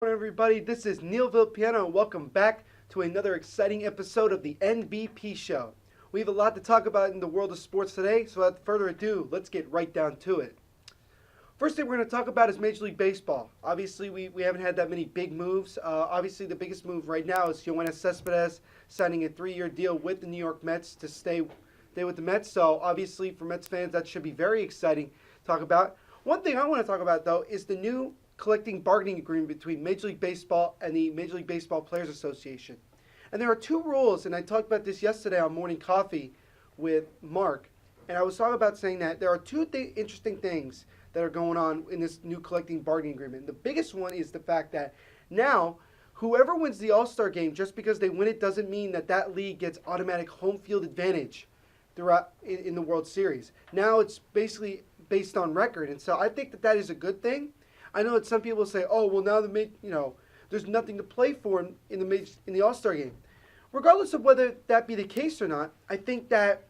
Hello everybody, this is Neil Piano and welcome back to another exciting episode of the NVP Show. We have a lot to talk about in the world of sports today, so without further ado, let's get right down to it. First thing we're going to talk about is Major League Baseball. Obviously, we haven't had that many big moves. Obviously, the biggest move right now is Yoenis Cespedes signing a 3-year deal with the New York Mets to stay with the Mets. So obviously, for Mets fans, that should be very exciting to talk about. One thing I want to talk about, though, is the new collective bargaining agreement between Major League Baseball and the Major League Baseball Players Association. And there are two rules, and I talked about this yesterday on Morning Coffee with Mark, and I was talking about saying that there are two interesting things that are going on in this new collective bargaining agreement. The biggest one is the fact that now whoever wins the All-Star game, just because they win it doesn't mean that that league gets automatic home field advantage throughout in the World Series. Now it's basically based on record, and so I think that is a good thing. I know that some people say, "Oh, well, now there's nothing to play for in the All-Star game." Regardless of whether that be the case or not, I think that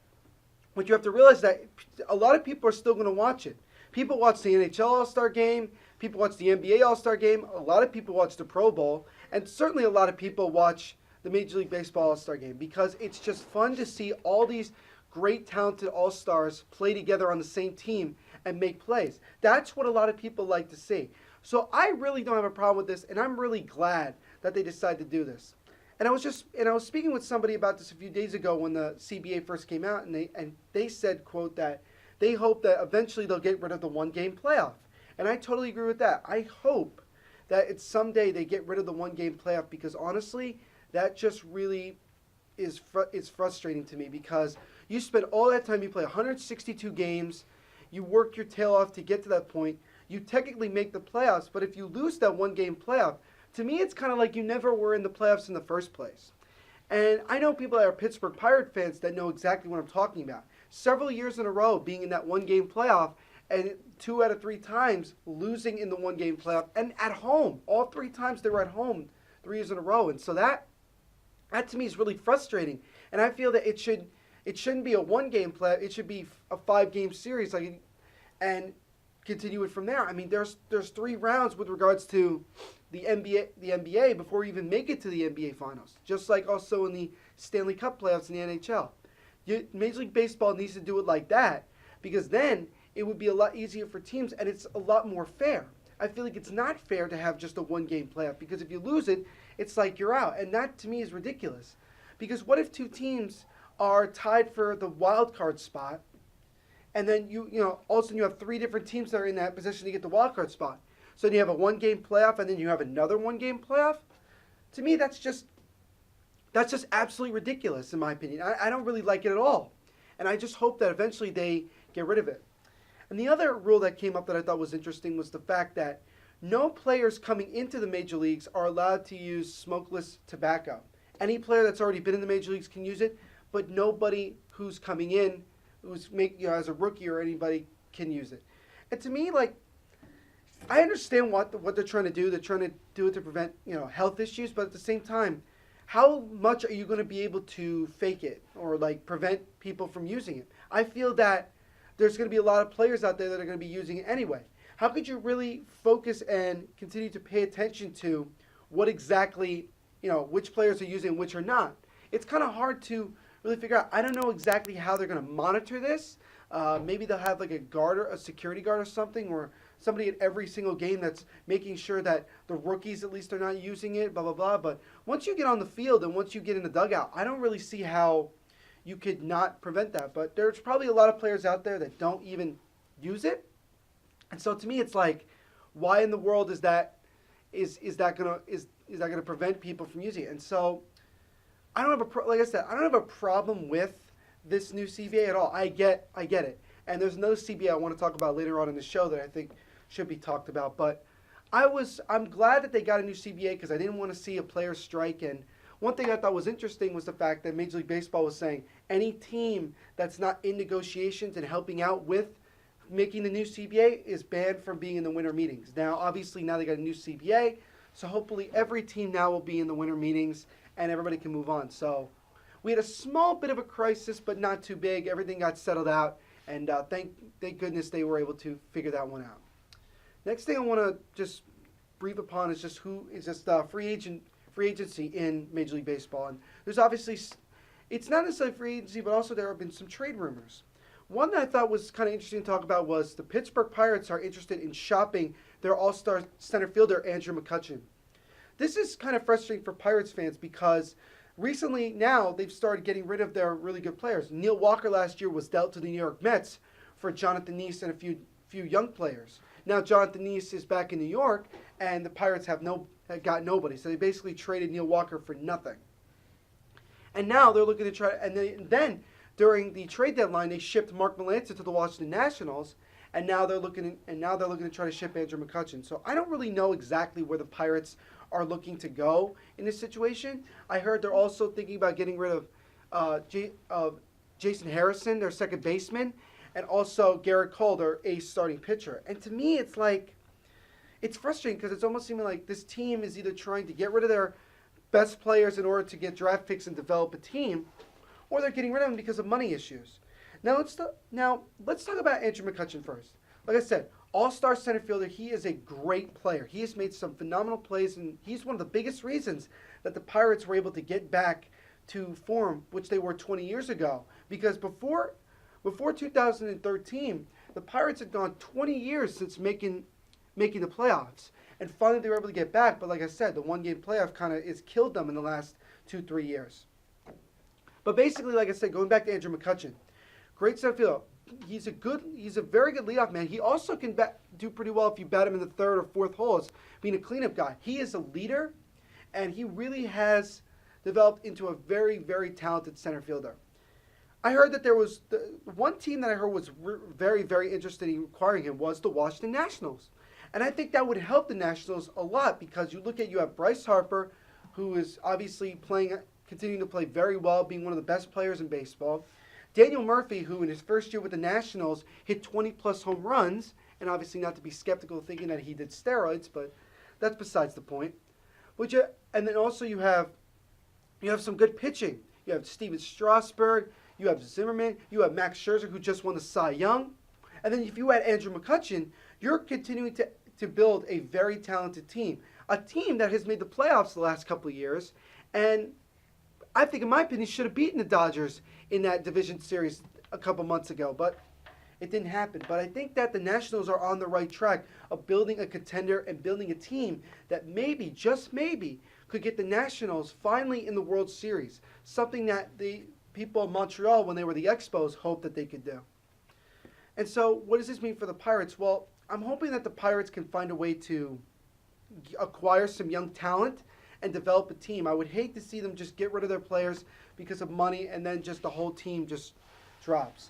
what you have to realize is that a lot of people are still going to watch it. People watch the NHL All-Star game, people watch the NBA All-Star game, a lot of people watch the Pro Bowl, and certainly a lot of people watch the Major League Baseball All-Star game because it's just fun to see all these great, talented All-Stars play together on the same team and make plays. That's what a lot of people like to see. So I really don't have a problem with this, and I'm really glad that they decided to do this. And I was speaking with somebody about this a few days ago when the CBA first came out, and they said, quote, that they hope that eventually they'll get rid of the one-game playoff. And I totally agree with that. I hope that it's someday they get rid of the one-game playoff because honestly, that just really is frustrating to me because you spend all that time, you play 162 games, you work your tail off to get to that point, you technically make the playoffs, but if you lose that one-game playoff, to me it's kind of like you never were in the playoffs in the first place. And I know people that are Pittsburgh Pirate fans that know exactly what I'm talking about. Several years in a row being in that one-game playoff, and 2 out of 3 times losing in the one-game playoff, and at home. All 3 times they were at home 3 years in a row. And so that to me is really frustrating. And I feel that it shouldn't be a one-game playoff. It should be a 5-game series, and continue it from there. I mean, there's 3 rounds with regards to the NBA before we even make it to the NBA Finals. Just like also in the Stanley Cup playoffs in the NHL. Major League Baseball needs to do it like that because then it would be a lot easier for teams and it's a lot more fair. I feel like it's not fair to have just a one-game playoff because if you lose it, it's like you're out. And that to me is ridiculous. Because what if 2 teams are tied for the wild card spot and then all of a sudden you have 3 different teams that are in that position to get the wild card spot. So then you have a one-game playoff and then you have another one-game playoff? To me, that's just absolutely ridiculous, in my opinion. I don't really like it at all. And I just hope that eventually they get rid of it. And the other rule that came up that I thought was interesting was the fact that no players coming into the major leagues are allowed to use smokeless tobacco. Any player that's already been in the major leagues can use it, but nobody who's coming in, as a rookie or anybody, can use it. And to me, I understand what they're trying to do. They're trying to do it to prevent health issues, but at the same time, how much are you going to be able to fake it or prevent people from using it? I feel that there's going to be a lot of players out there that are going to be using it anyway. How could you really focus and continue to pay attention to what exactly, which players are using and which are not? It's kind of hard to really figure out. I don't know exactly how they're going to monitor this. Maybe they'll have a security guard or something, or somebody at every single game that's making sure that the rookies at least are not using it, blah, blah, blah. But once you get on the field and once you get in the dugout, I don't really see how you could not prevent that. But there's probably a lot of players out there that don't even use it. And so to me, it's like, why in the world is that gonna prevent people from using it? And so I don't have like I said, I don't have a problem with this new CBA at all. I get it. And there's another CBA I want to talk about later on in the show that I think should be talked about. But I'm glad that they got a new CBA because I didn't want to see a player strike. And one thing I thought was interesting was the fact that Major League Baseball was saying any team that's not in negotiations and helping out with making the new CBA is banned from being in the winter meetings. Now, obviously, now they got a new CBA, so hopefully every team now will be in the winter meetings and everybody can move on. So we had a small bit of a crisis, but not too big. Everything got settled out, and thank goodness they were able to figure that one out. Next thing I want to just brief upon is just free agency in Major League Baseball. And there's obviously, it's not necessarily free agency, but also there have been some trade rumors. One that I thought was kind of interesting to talk about was the Pittsburgh Pirates are interested in shopping their all-star center fielder, Andrew McCutchen. This is kind of frustrating for Pirates fans because recently now they've started getting rid of their really good players. Neil Walker last year was dealt to the New York Mets for Jonathan Neese and a few young players. Now Jonathan Neese is back in New York, and the Pirates have got nobody. So they basically traded Neil Walker for nothing. And now they're looking to try. And then during the trade deadline, they shipped Mark Melancon to the Washington Nationals, and now they're looking to try to ship Andrew McCutchen. So I don't really know exactly where the Pirates are looking to go in this situation. I heard they're also thinking about getting rid of Jason Harrison, their second baseman, and also Garrett Cole, their ace starting pitcher. And to me, it's like, it's frustrating because it's almost seeming like this team is either trying to get rid of their best players in order to get draft picks and develop a team, or they're getting rid of them because of money issues. Now let's talk about Andrew McCutchen first. Like I said, all-star center fielder. He is a great player. He has made some phenomenal plays, and he's one of the biggest reasons that the Pirates were able to get back to form, which they were 20 years ago. Because before 2013, the Pirates had gone 20 years since making the playoffs, and finally they were able to get back. But like I said, the one-game playoff kind of has killed them in the last 2-3 years. But basically, like I said, going back to Andrew McCutchen, great center fielder. He's a very good leadoff man. He also can do pretty well if you bat him in the third or fourth holes, being a cleanup guy. He is a leader, and he really has developed into a very, very talented center fielder. I heard that there was one team that I heard was very, very interested in acquiring him was the Washington Nationals. And I think that would help the Nationals a lot because you have Bryce Harper, who is obviously continuing to play very well, being one of the best players in baseball. Daniel Murphy, who in his first year with the Nationals hit 20-plus home runs, and obviously not to be skeptical thinking that he did steroids, but that's besides the point. And then also you have some good pitching. You have Steven Strasburg, you have Zimmerman, you have Max Scherzer, who just won the Cy Young. And then if you add Andrew McCutchen, you're continuing to build a very talented team. A team that has made the playoffs the last couple of years, and I think, in my opinion, should have beaten the Dodgers in that division series a couple months ago, but it didn't happen. But I think that the Nationals are on the right track of building a contender and building a team that maybe, just maybe, could get the Nationals finally in the World Series, something that the people of Montreal, when they were the Expos, hoped that they could do. And so what does this mean for the Pirates? Well, I'm hoping that the Pirates can find a way to acquire some young talent and develop a team. I would hate to see them just get rid of their players because of money and then just the whole team just drops.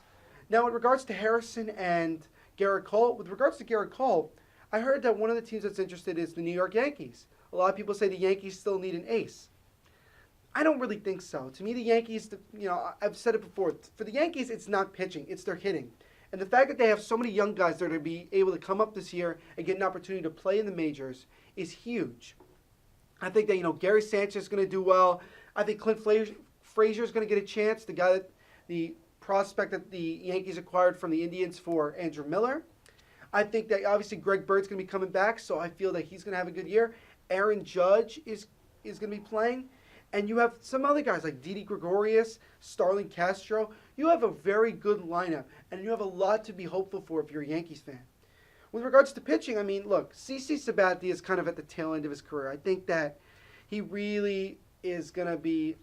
Now, in regards to Harrison and Garrett Cole, with regards to Garrett Cole, I heard that one of the teams that's interested is the New York Yankees. A lot of people say the Yankees still need an ace. I don't really think so. To me, the Yankees, I've said it before, for the Yankees, it's not pitching, it's their hitting. And the fact that they have so many young guys that are going to be able to come up this year and get an opportunity to play in the majors is huge. I think that, Gary Sanchez is going to do well. I think Clint Frazier is going to get a chance, the prospect that the Yankees acquired from the Indians for Andrew Miller. I think that obviously Greg Bird's going to be coming back, so I feel that he's going to have a good year. Aaron Judge is going to be playing. And you have some other guys like Didi Gregorius, Starlin Castro. You have a very good lineup, and you have a lot to be hopeful for if you're a Yankees fan. With regards to pitching, look, CC Sabathia is kind of at the tail end of his career. I think that he really is going to be,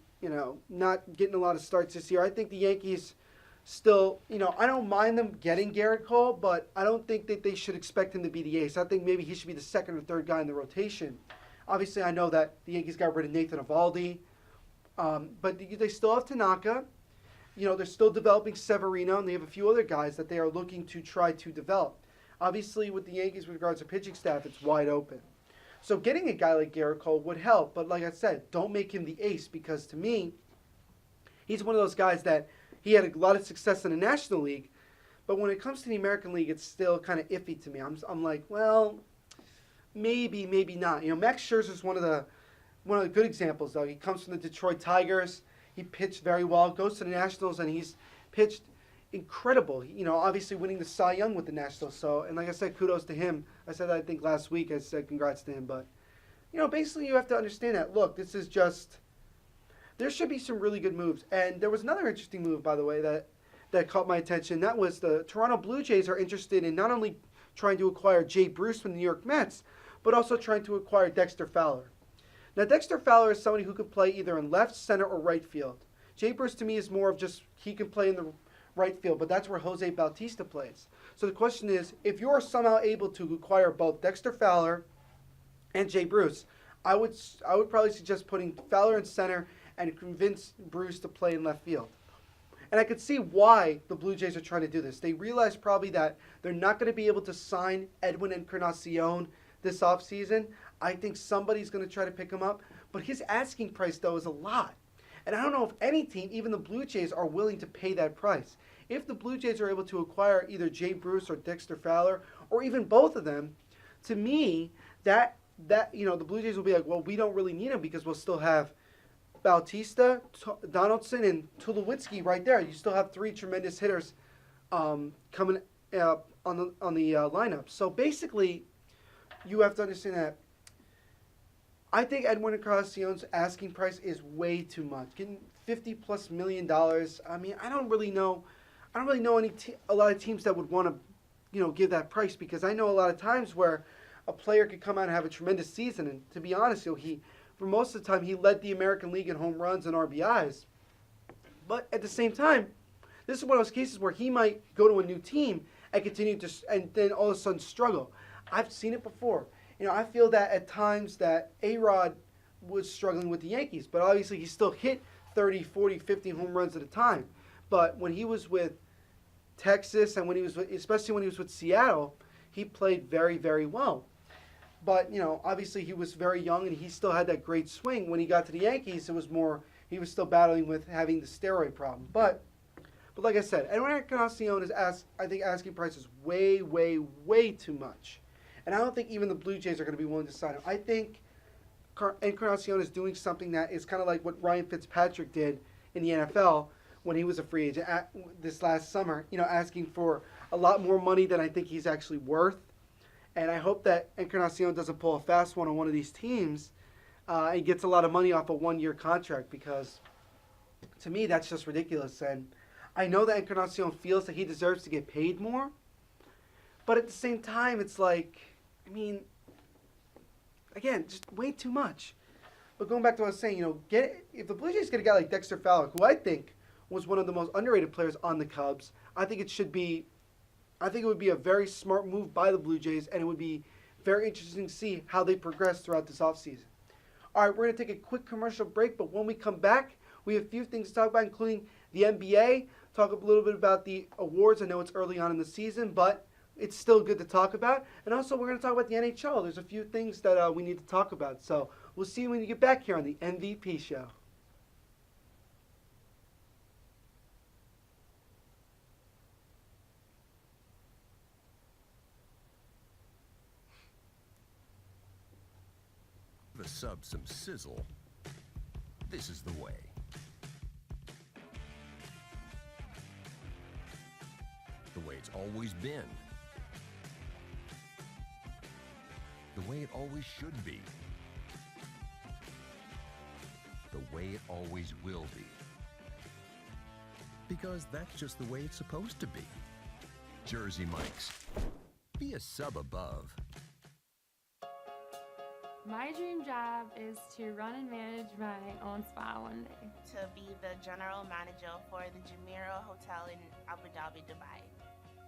not getting a lot of starts this year. I think the Yankees still, I don't mind them getting Garrett Cole, but I don't think that they should expect him to be the ace. I think maybe he should be the second or third guy in the rotation. Obviously, I know that the Yankees got rid of Nathan Eovaldi, but they still have Tanaka. They're still developing Severino, and they have a few other guys that they are looking to try to develop. Obviously, with the Yankees, with regards to pitching staff, it's wide open. So getting a guy like Garrett Cole would help, but like I said, don't make him the ace because to me, he's one of those guys that he had a lot of success in the National League, but when it comes to the American League, it's still kind of iffy to me. I'm like, well, maybe not. Max Scherzer is one of the good examples, though. He comes from the Detroit Tigers. He pitched very well, goes to the Nationals, and he's pitched incredible. You know, obviously winning the Cy Young with the Nationals. So, and like I said, kudos to him. I said that I think last week. I said congrats to him. But, you know, basically you have to understand that. Look, this is just, there should be some really good moves. And there was another interesting move, by the way, that caught my attention. That was the Toronto Blue Jays are interested in not only trying to acquire Jay Bruce from the New York Mets, but also trying to acquire Dexter Fowler. Now, Dexter Fowler is somebody who could play either in left, center, or right field. Jay Bruce, to me, is more of just, he can play in the right field, but that's where Jose Bautista plays. So the question is, if you're somehow able to acquire both Dexter Fowler and Jay Bruce, I would probably suggest putting Fowler in center and convince Bruce to play in left field. And I could see why the Blue Jays are trying to do this. They realize probably that they're not going to be able to sign Edwin Encarnacion this offseason. I think somebody's going to try to pick him up. But his asking price, though, is a lot. And I don't know if any team, even the Blue Jays, are willing to pay that price. If the Blue Jays are able to acquire either Jay Bruce or Dexter Fowler, or even both of them, to me, that you know, the Blue Jays will be like, well, we don't really need him because we'll still have Bautista, Donaldson, and Tulowitzki right there. You still have three tremendous hitters coming on the lineup. So basically, you have to understand that I think Edwin Encarnacion's asking price is way too much. Getting $50+ million. I mean, I don't really know a lot of teams that would want to, you know, give that price, because I know a lot of times where a player could come out and have a tremendous season, and to be honest, you know, for most of the time, he led the American League in home runs and RBIs. But at the same time, this is one of those cases where he might go to a new team and continue to, and then all of a sudden struggle. I've seen it before. You know, I feel that at times that A-Rod was struggling with the Yankees, but obviously he still hit 30, 40, 50 home runs at a time. But when he was with Texas and especially when he was with Seattle, he played very, very well. But, you know, obviously he was very young and he still had that great swing. When he got to the Yankees, it was more, he was still battling with having the steroid problem. But like I said, Edwin Encarnacion is I think asking price is way, way, way too much. And I don't think even the Blue Jays are going to be willing to sign him. I think Encarnacion is doing something that is kind of like what Ryan Fitzpatrick did in the NFL when he was a free agent this last summer, you know, asking for a lot more money than I think he's actually worth. And I hope that Encarnacion doesn't pull a fast one on one of these teams and gets a lot of money off a one-year contract, because to me that's just ridiculous. And I know that Encarnacion feels that he deserves to get paid more, but at the same time, it's like, I mean, again, just way too much. But going back to what I was saying, you know, if the Blue Jays get a guy like Dexter Fowler, who I think was one of the most underrated players on the Cubs, I think it would be a very smart move by the Blue Jays, and it would be very interesting to see how they progress throughout this offseason. All right, we're going to take a quick commercial break, but when we come back, we have a few things to talk about, including the NBA, talk a little bit about the awards. I know it's early on in the season, but it's still good to talk about. And also, we're going to talk about the NHL. There's a few things that we need to talk about. So we'll see you when you get back here on the NVP Show. The sub some sizzle. This is the way. The way it's always been. The way it always should be. The way it always will be. Because that's just the way it's supposed to be. Jersey Mike's. Be a sub above. My dream job is to run and manage my own spa one day. To be the general manager for the Jumeirah Hotel in Abu Dhabi, Dubai.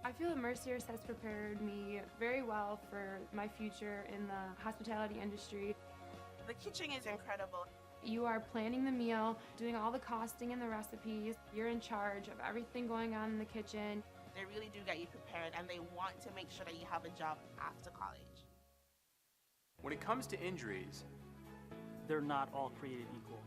I feel that Mercier's has prepared me very well for my future in the hospitality industry. The kitchen is incredible. You are planning the meal, doing all the costing and the recipes. You're in charge of everything going on in the kitchen. They really do get you prepared, and they want to make sure that you have a job after college. When it comes to injuries, they're not all created equal.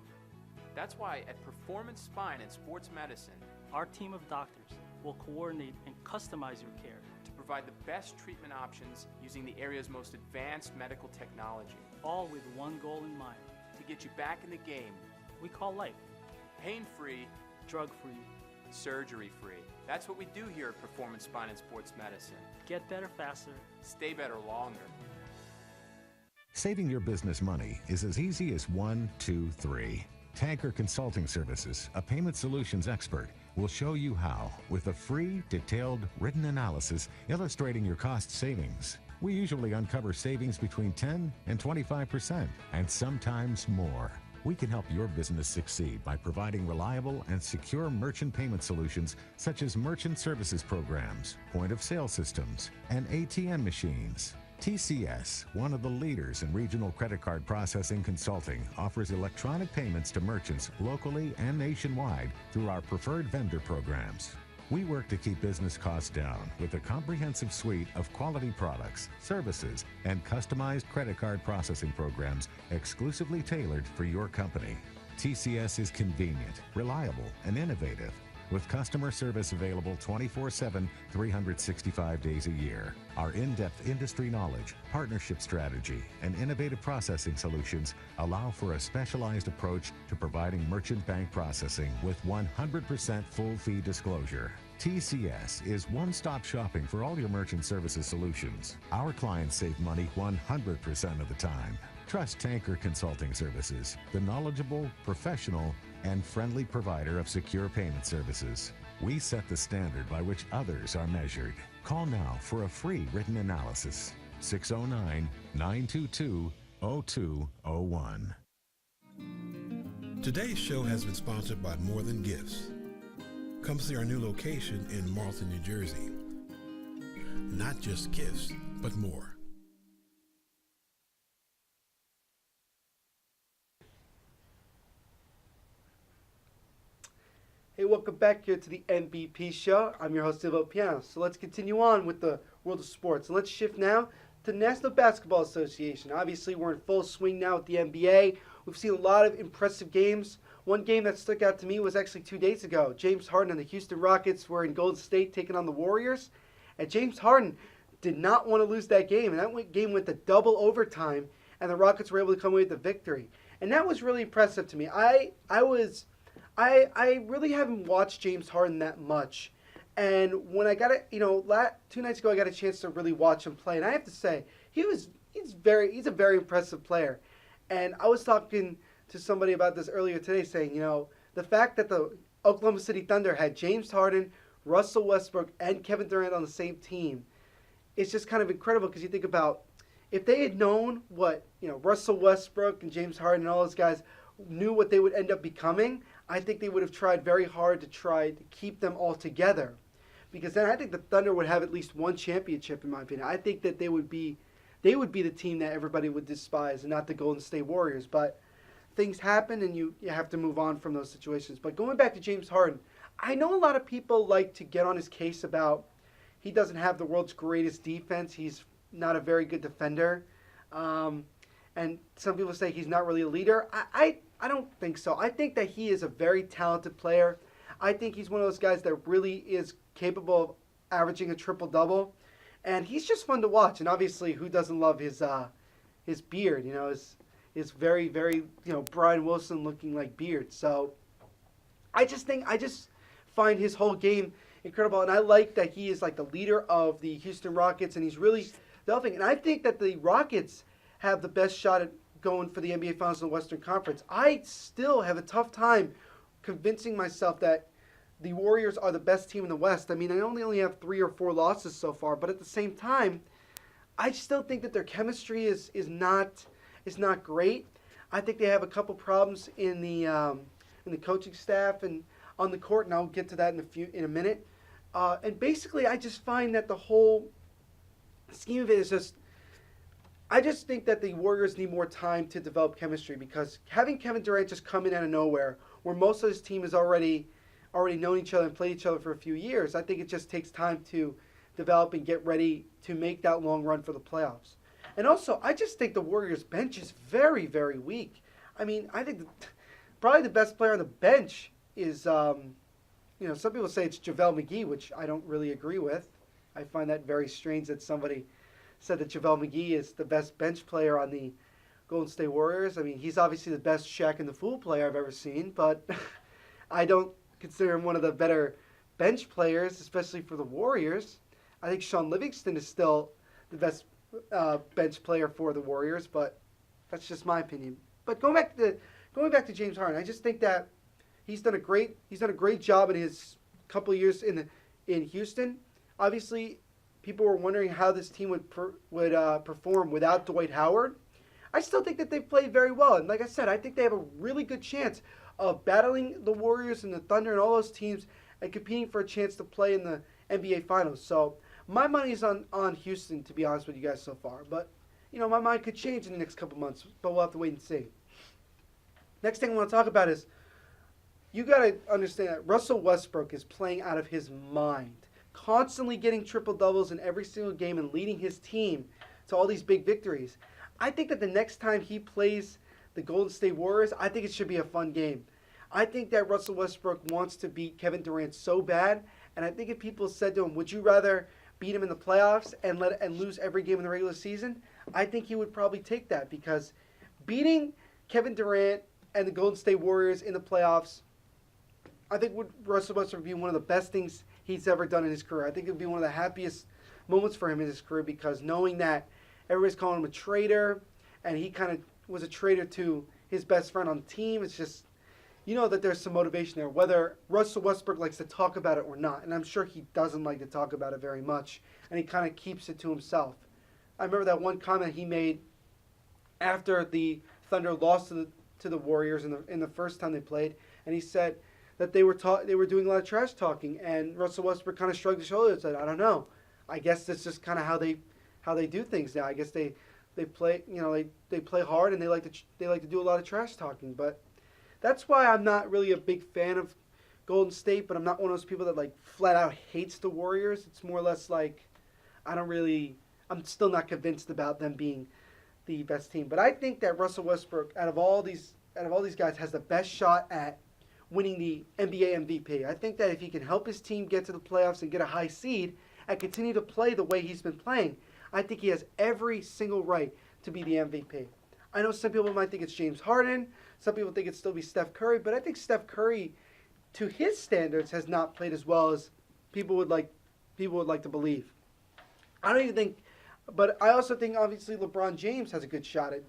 that's why at Performance Spine and Sports Medicine, Our team of doctors will coordinate and customize your care to provide the best treatment options using the area's most advanced medical technology, all with one goal in mind. to get you back in the game, We call life pain-free, drug-free. surgery-free. That's what we do here at Performance Spine and Sports Medicine. Get better faster. Stay better longer. Saving your business money is as easy as 1, 2, 3. Tanker Consulting Services, a payment solutions expert, will show you how with a free, detailed, written analysis illustrating your cost savings. We usually uncover savings between 10 and 25%, and sometimes more. We can help your business succeed by providing reliable and secure merchant payment solutions such as merchant services programs, point-of-sale systems, and ATM machines. TCS, one of the leaders in regional credit card processing consulting, offers electronic payments to merchants locally and nationwide through our preferred vendor programs. We work to keep business costs down with a comprehensive suite of quality products, services, and customized credit card processing programs exclusively tailored for your company. TCS is convenient, reliable, and innovative, with customer service available 24/7, 365 days a year. Our in-depth industry knowledge, partnership strategy, and innovative processing solutions allow for a specialized approach to providing merchant bank processing with 100% full fee disclosure. TCS is one-stop shopping for all your merchant services solutions. Our clients save money 100% of the time. Trust Tanker Consulting Services, the knowledgeable, professional, and friendly provider of secure payment services. We set the standard by which others are measured. Call now for a free written analysis. 609-922-0201. Today's show has been sponsored by More Than Gifts. Come see our new location in Marlton, New Jersey. Not just gifts, but more. Hey, welcome back here to the NVP Show. I'm your host, Silvio Piano. So let's continue on with the world of sports. And let's shift now to the National Basketball Association. Obviously, we're in full swing now with the NBA. We've seen a lot of impressive games. One game that stuck out to me was actually 2 days ago. James Harden and the Houston Rockets were in Golden State taking on the Warriors. And James Harden did not want to lose that game. And that game went to double overtime. And the Rockets were able to come away with the victory. And that was really impressive to me. I really haven't watched James Harden that much. And when I got it, 2 nights ago, I got a chance to really watch him play. And I have to say, he's a very impressive player. And I was talking to somebody about this earlier today saying, the fact that the Oklahoma City Thunder had James Harden, Russell Westbrook, and Kevin Durant on the same team, it's just kind of incredible because you think about if they had known what, Russell Westbrook and James Harden and all those guys knew what they would end up becoming, I think they would have tried very hard to try to keep them all together. Because then I think the Thunder would have at least one championship, in my opinion. I think that they would be the team that everybody would despise and not the Golden State Warriors. But things happen and you have to move on from those situations. But going back to James Harden, I know a lot of people like to get on his case about he doesn't have the world's greatest defense. He's not a very good defender. And some people say he's not really a leader. I don't think so. I think that he is a very talented player. I think he's one of those guys that really is capable of averaging a triple-double. And he's just fun to watch. And obviously, who doesn't love his beard? His very, very, Brian Wilson looking like beard. So I just find his whole game incredible. And I like that he is like the leader of the Houston Rockets. And he's really developing. And I think that the Rockets have the best shot at going for the NBA Finals in the Western Conference. I still have a tough time convincing myself that the Warriors are the best team in the West. I mean, I only have 3 or 4 losses so far, but at the same time, I still think that their chemistry is not great. I think they have a couple problems in the coaching staff and on the court, and I'll get to that in a minute. And basically, I just find that the whole scheme of it is just. I just think that the Warriors need more time to develop chemistry because having Kevin Durant just come in out of nowhere, where most of his team has already known each other and played each other for a few years, I think it just takes time to develop and get ready to make that long run for the playoffs. And also, I just think the Warriors' bench is very, very weak. I mean, I think probably the best player on the bench is, some people say it's JaVale McGee, which I don't really agree with. I find that very strange that somebody said that JaVale McGee is the best bench player on the Golden State Warriors. I mean, he's obviously the best Shaq and the Fool player I've ever seen, but I don't consider him one of the better bench players, especially for the Warriors. I think Sean Livingston is still the best bench player for the Warriors, but that's just my opinion. But going back to James Harden, I just think that he's done a great job in his couple of years in Houston. Obviously, people were wondering how this team would perform without Dwight Howard. I still think that they've played very well, and like I said, I think they have a really good chance of battling the Warriors and the Thunder and all those teams and competing for a chance to play in the NBA Finals. So my money's on Houston, to be honest with you guys so far. But, my mind could change in the next couple months, but we'll have to wait and see. Next thing I want to talk about is you got to understand that Russell Westbrook is playing out of his mind, constantly getting triple-doubles in every single game and leading his team to all these big victories. I think that the next time he plays the Golden State Warriors, I think it should be a fun game. I think that Russell Westbrook wants to beat Kevin Durant so bad, and I think if people said to him, would you rather beat him in the playoffs and lose every game in the regular season, I think he would probably take that, because beating Kevin Durant and the Golden State Warriors in the playoffs, I think would Russell Westbrook be one of the best things he's ever done in his career. I think it would be one of the happiest moments for him in his career, because knowing that everybody's calling him a traitor, and he kind of was a traitor to his best friend on the team, it's just, that there's some motivation there, whether Russell Westbrook likes to talk about it or not. And I'm sure he doesn't like to talk about it very much, and he kind of keeps it to himself. I remember that one comment he made after the Thunder lost to the Warriors in the first time they played, and he said that they were doing a lot of trash talking, and Russell Westbrook kind of shrugged his shoulders and said, I don't know. I guess that's just kind of how they do things now. I guess they play they play hard, and they like to do a lot of trash talking. But that's why I'm not really a big fan of Golden State, but I'm not one of those people that flat out hates the Warriors. It's more or less I'm still not convinced about them being the best team. But I think that Russell Westbrook, out of all these guys, has the best shot at winning the NBA MVP. I think that if he can help his team get to the playoffs and get a high seed and continue to play the way he's been playing, I think he has every single right to be the MVP. I know some people might think it's James Harden. Some people think it'd still be Steph Curry. But I think Steph Curry, to his standards, has not played as well as people would like to believe. I don't even think, but I also think obviously LeBron James has a good shot at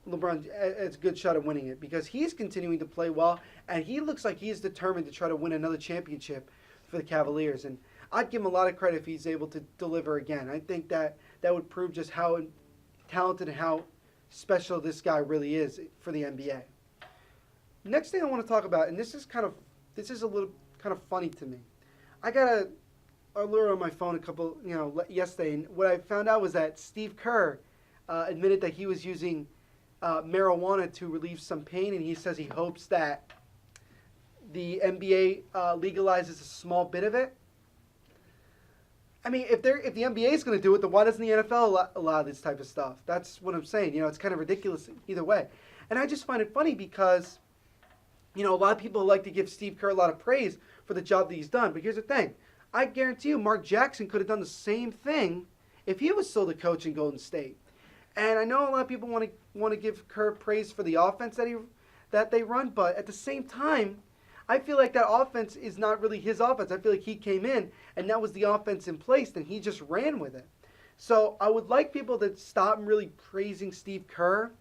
winning it, because he's continuing to play well, and he looks like he's determined to try to win another championship for the Cavaliers. And I'd give him a lot of credit if he's able to deliver again. I think that would prove just how talented and how special this guy really is for the NBA. Next thing I want to talk about, and this is a little kind of funny to me. I got a alert on my phone yesterday, and what I found out was that Steve Kerr admitted that he was using marijuana to relieve some pain, and he says he hopes that the NBA legalizes a small bit of it. I mean, if the NBA is going to do it, then why doesn't the NFL allow this type of stuff? That's what I'm saying. It's kind of ridiculous either way. And I just find it funny because, a lot of people like to give Steve Kerr a lot of praise for the job that he's done. But here's the thing. I guarantee you Mark Jackson could have done the same thing if he was still the coach in Golden State. And I know a lot of people want to give Kerr praise for the offense that they run, but at the same time, I feel like that offense is not really his offense. I feel like he came in, and that was the offense in place, and he just ran with it. So I would like people to stop really praising Steve Kerr,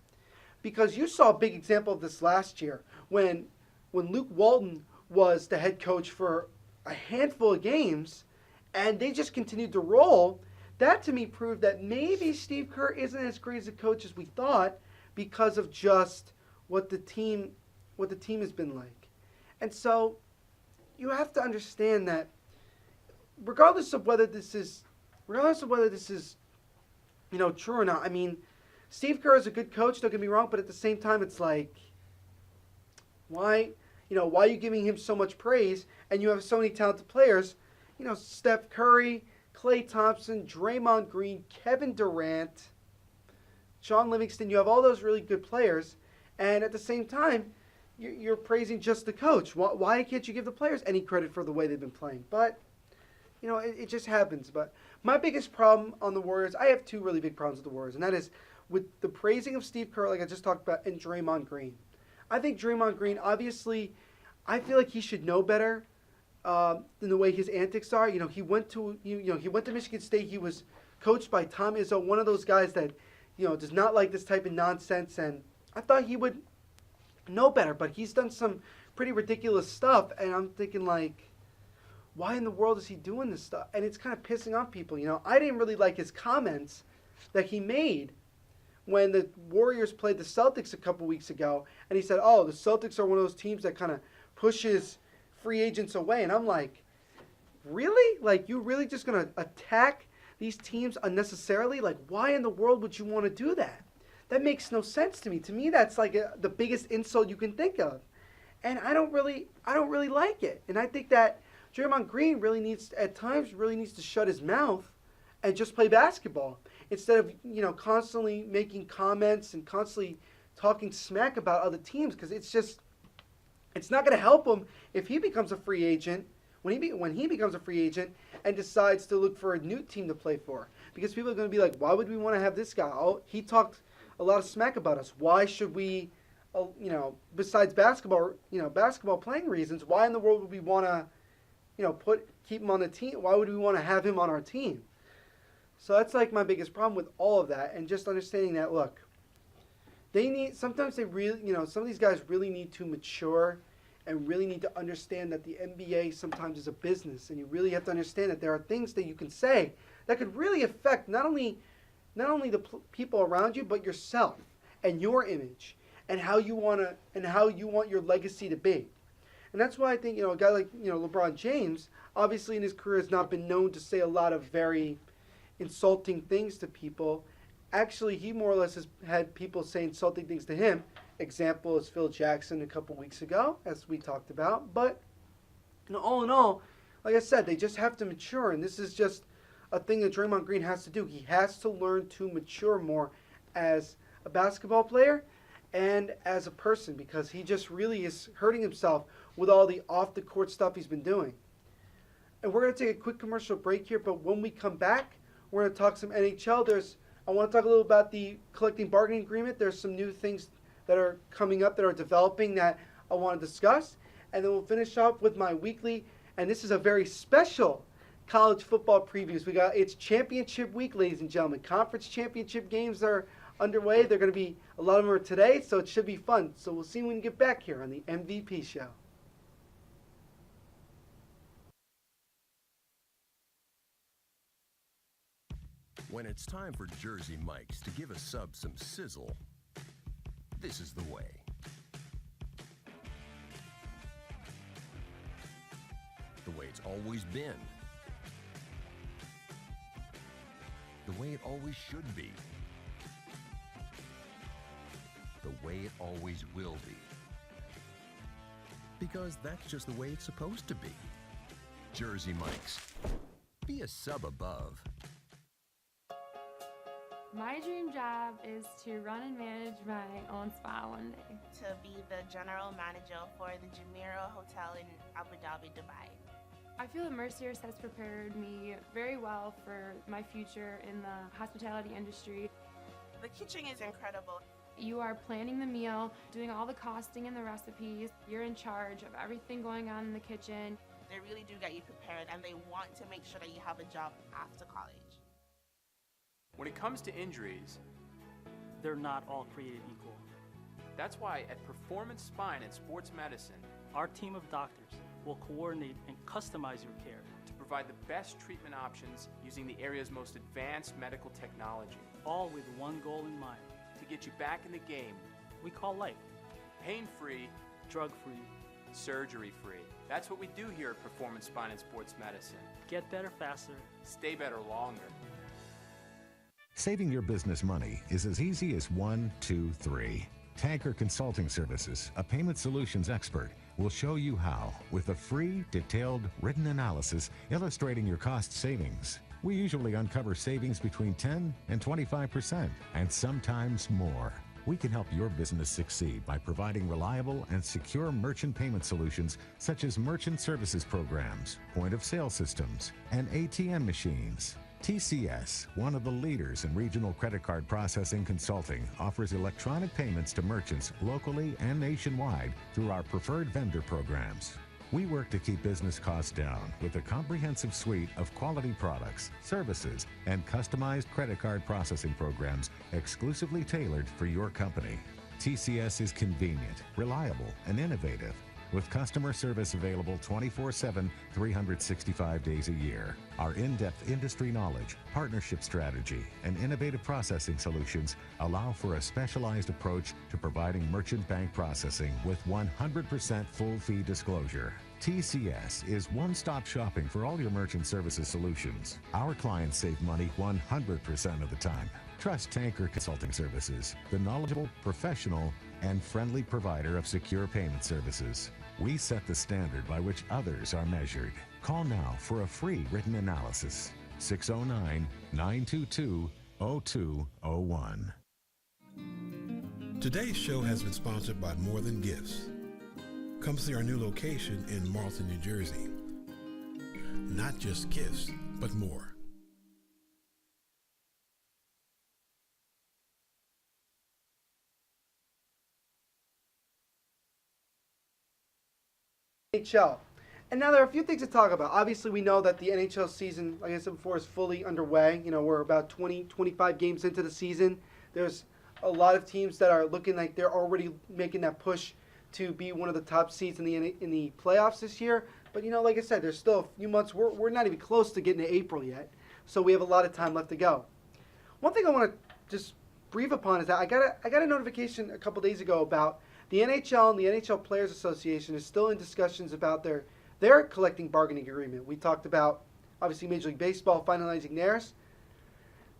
because you saw a big example of this last year when Luke Walton was the head coach for a handful of games, and they just continued to roll. That to me proved that maybe Steve Kerr isn't as great as a coach as we thought, because of just what the team has been like. And so you have to understand that regardless of whether this is true or not, I mean, Steve Kerr is a good coach, don't get me wrong, but at the same time it's like, why are you giving him so much praise and you have so many talented players? Steph Curry, Klay Thompson, Draymond Green, Kevin Durant, Sean Livingston, you have all those really good players, and at the same time, you're praising just the coach. Why can't you give the players any credit for the way they've been playing? But, it just happens. But my biggest problem on the Warriors, I have two really big problems with the Warriors, and that is with the praising of Steve Kerr, like I just talked about, and Draymond Green. I think Draymond Green, obviously, I feel like he should know better in the way his antics are. You know, he went to Michigan State. He was coached by Tom Izzo, one of those guys that, you know, does not like this type of nonsense. And I thought he would know better, but he's done some pretty ridiculous stuff. And I'm thinking, like, why in the world is he doing this stuff? And it's kind of pissing off people. You know, I didn't really like his comments that he made when the Warriors played the Celtics a couple weeks ago. And he said, oh, the Celtics are one of those teams that kind of pushes free agents away. And I'm like, really? Like, you really just going to attack these teams unnecessarily? Like, why in the world would you want to do that? That makes no sense to me. To me, that's like the biggest insult you can think of. And I don't really like it. And I think that Draymond Green at times really needs to shut his mouth and just play basketball instead of, you know, constantly making comments and constantly talking smack about other teams, because it's not going to help him if he becomes a free agent, when he becomes a free agent and decides to look for a new team to play for. Because people are going to be like, why would we want to have this guy? Oh, he talked a lot of smack about us. Why should we, you know, besides basketball playing reasons, why in the world would we want to, you know, keep him on the team? Why would we want to have him on our team? So that's like my biggest problem with all of that, and just understanding that, look, some of these guys really need to mature and really need to understand that the NBA sometimes is a business, and you really have to understand that there are things that you can say that could really affect not only the people around you, but yourself and your image and how you want your legacy to be. And that's why I think, you know, a guy like, you know, LeBron James, obviously in his career has not been known to say a lot of very insulting things to people. Actually, he more or less has had people say insulting things to him. Example is Phil Jackson a couple weeks ago, as we talked about. But, you know, all in all, like I said, they just have to mature, and this is just a thing that Draymond Green has to do. He has to learn to mature more as a basketball player and as a person, because he just really is hurting himself with all the off-the-court stuff he's been doing. And we're going to take a quick commercial break here, but when we come back, we're going to talk some NHL. I want to talk a little about the collective bargaining agreement. There's some new things that are coming up that are developing that I want to discuss. And then we'll finish off with my weekly, and this is a very special college football previews. It's championship week, ladies and gentlemen. Conference championship games are underway. They're going to be, a lot of them are today, so it should be fun. So we'll see when we get back here on the MVP Show. When it's time for Jersey Mike's to give a sub some sizzle, this is the way. The way it's always been. The way it always should be. The way it always will be. Because that's just the way it's supposed to be. Jersey Mike's. Be a sub above. My dream job is to run and manage my own spa one day. To be the general manager for the Jumeirah Hotel in Abu Dhabi, Dubai. I feel that Mercier's has prepared me very well for my future in the hospitality industry. The kitchen is incredible. You are planning the meal, doing all the costing and the recipes. You're in charge of everything going on in the kitchen. They really do get you prepared, and they want to make sure that you have a job after college. When it comes to injuries, They're not all created equal. that's why at Performance Spine and Sports Medicine, Our team of doctors will coordinate and customize your care, to provide the best treatment options using the area's most advanced medical technology, all with one goal in mind. to get you back in the game, We call life pain-free, drug-free. surgery-free. That's what we do here at Performance Spine and Sports Medicine. Get better faster. Stay better longer. Saving your business money is as easy as 1, 2, 3. Tanker Consulting Services, a payment solutions expert, will show you how with a free, detailed, written analysis illustrating your cost savings. We usually uncover savings between 10 and 25%, and sometimes more. We can help your business succeed by providing reliable and secure merchant payment solutions such as merchant services programs, point-of-sale systems, and ATM machines. TCS, one of the leaders in regional credit card processing consulting, offers electronic payments to merchants locally and nationwide through our preferred vendor programs. We work to keep business costs down with a comprehensive suite of quality products, services, and customized credit card processing programs exclusively tailored for your company. TCS is convenient, reliable, and innovative, with customer service available 24/7, 365 days a year. Our in-depth industry knowledge, partnership strategy, and innovative processing solutions allow for a specialized approach to providing merchant bank processing with 100% full fee disclosure. TCS is one-stop shopping for all your merchant services solutions. Our clients save money 100% of the time. Trust Tanker Consulting Services, the knowledgeable, professional, and friendly provider of secure payment services. We set the standard by which others are measured. Call now for a free written analysis. 609-922-0201. Today's show has been sponsored by More Than Gifts. Come see our new location in Marlton, New Jersey. Not just gifts, but more. NHL. And now there are a few things to talk about. Obviously, we know that the NHL season, like I said before, is fully underway. You know, we're about 20, 25 games into the season. There's a lot of teams that are looking like they're already making that push to be one of the top seeds in the playoffs this year. But, you know, like I said, there's still a few months. We're not even close to getting to April yet. So we have a lot of time left to go. One thing I want to just brief upon is that I got a notification a couple days ago about the NHL and the NHL Players Association is still in discussions about their collective bargaining agreement. We talked about, obviously, Major League Baseball finalizing theirs.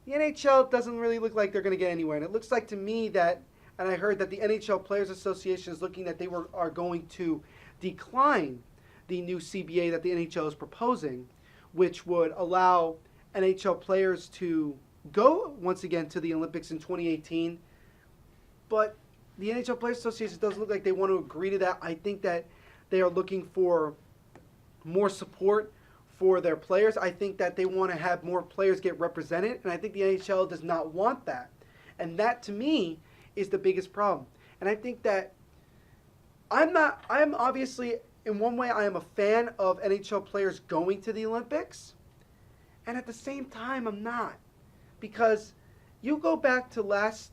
The NHL doesn't really look like they're going to get anywhere. And it looks like to me that, and I heard that the NHL Players Association is looking that are going to decline the new CBA that the NHL is proposing, which would allow NHL players to go once again to the Olympics in 2018. But the NHL Players Association doesn't look like they want to agree to that. I think that they are looking for more support for their players. I think that they want to have more players get represented, and I think the NHL does not want that. And that, to me, is the biggest problem. And I think that I'm obviously, in one way, I am a fan of NHL players going to the Olympics, and at the same time, I'm not. Because you go back to the last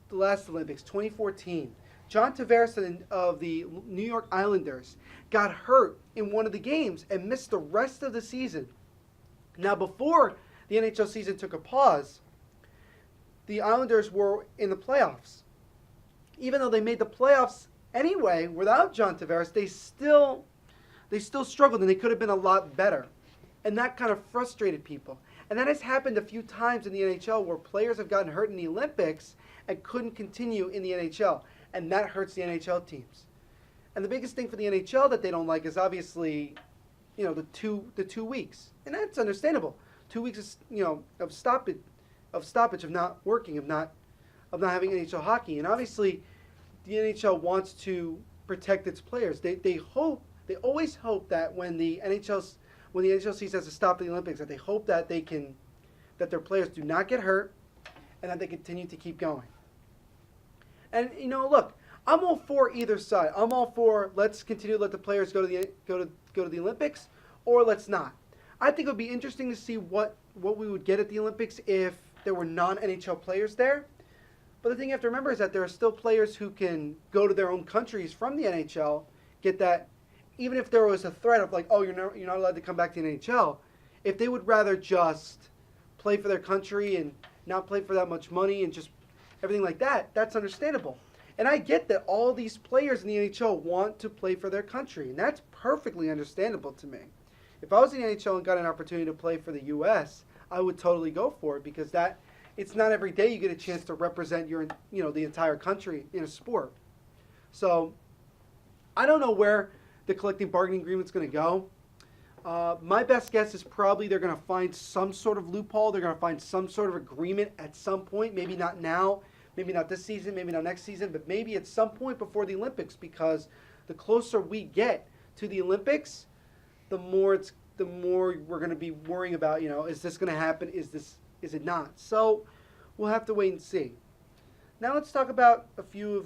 Olympics, 2014, John Tavares of the New York Islanders got hurt in one of the games and missed the rest of the season. Now, before the NHL season took a pause, the Islanders were in the playoffs. Even though they made the playoffs anyway without John Tavares, they still struggled, and they could have been a lot better. And that kind of frustrated people. And that has happened a few times in the NHL where players have gotten hurt in the Olympics and couldn't continue in the NHL. And that hurts the NHL teams. And the biggest thing for the NHL that they don't like is obviously, you know, the two weeks. And that's understandable. 2 weeks is, you know, of stoppage of not working, of not having NHL hockey. And obviously the NHL wants to protect its players. They always hope that when the NHL season has to stop the Olympics, that they hope that that their players do not get hurt and that they continue to keep going. And, you know, look, I'm all for either side. I'm all for let's continue to let the players go to the Olympics, or let's not. I think it would be interesting to see what we would get at the Olympics if there were non-NHL players there. But the thing you have to remember is that there are still players who can go to their own countries from the NHL, get that, even if there was a threat of like, oh, you're not allowed to come back to the NHL, if they would rather just play for their country and not play for that much money and just everything like that, that's understandable. And I get that all these players in the NHL want to play for their country, and that's perfectly understandable to me. If I was in the NHL and got an opportunity to play for the U.S., I would totally go for it because it's not every day you get a chance to represent the entire country in a sport. So I don't know where the collective bargaining agreement is going to go. My best guess is probably they're going to find some sort of loophole. They're going to find some sort of agreement at some point, maybe not now, maybe not this season, maybe not next season, but maybe at some point before the Olympics, because the closer we get to the Olympics, the more we're going to be worrying about, is this going to happen? Is it not? So we'll have to wait and see. Now let's talk about a few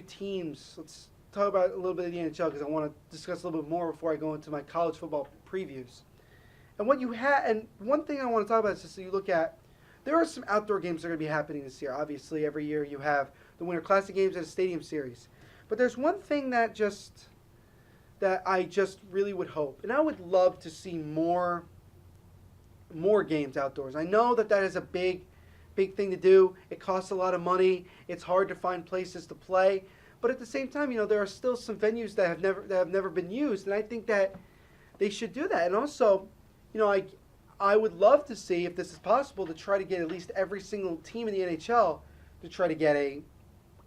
teams. Let's talk about a little bit of the NHL because I want to discuss a little bit more before I go into my college football previews. And one thing I want to talk about is just so you look at, there are some outdoor games that are going to be happening this year. Obviously, every year you have the Winter Classic games and a Stadium Series. But there's one thing that I just really would hope, and I would love to see more games outdoors. I know that is a big thing to do. It costs a lot of money. It's hard to find places to play. But at the same time, there are still some venues that have never been used, and I think that they should do that. And also, I would love to see, if this is possible, to try to get at least every single team in the NHL to try to get a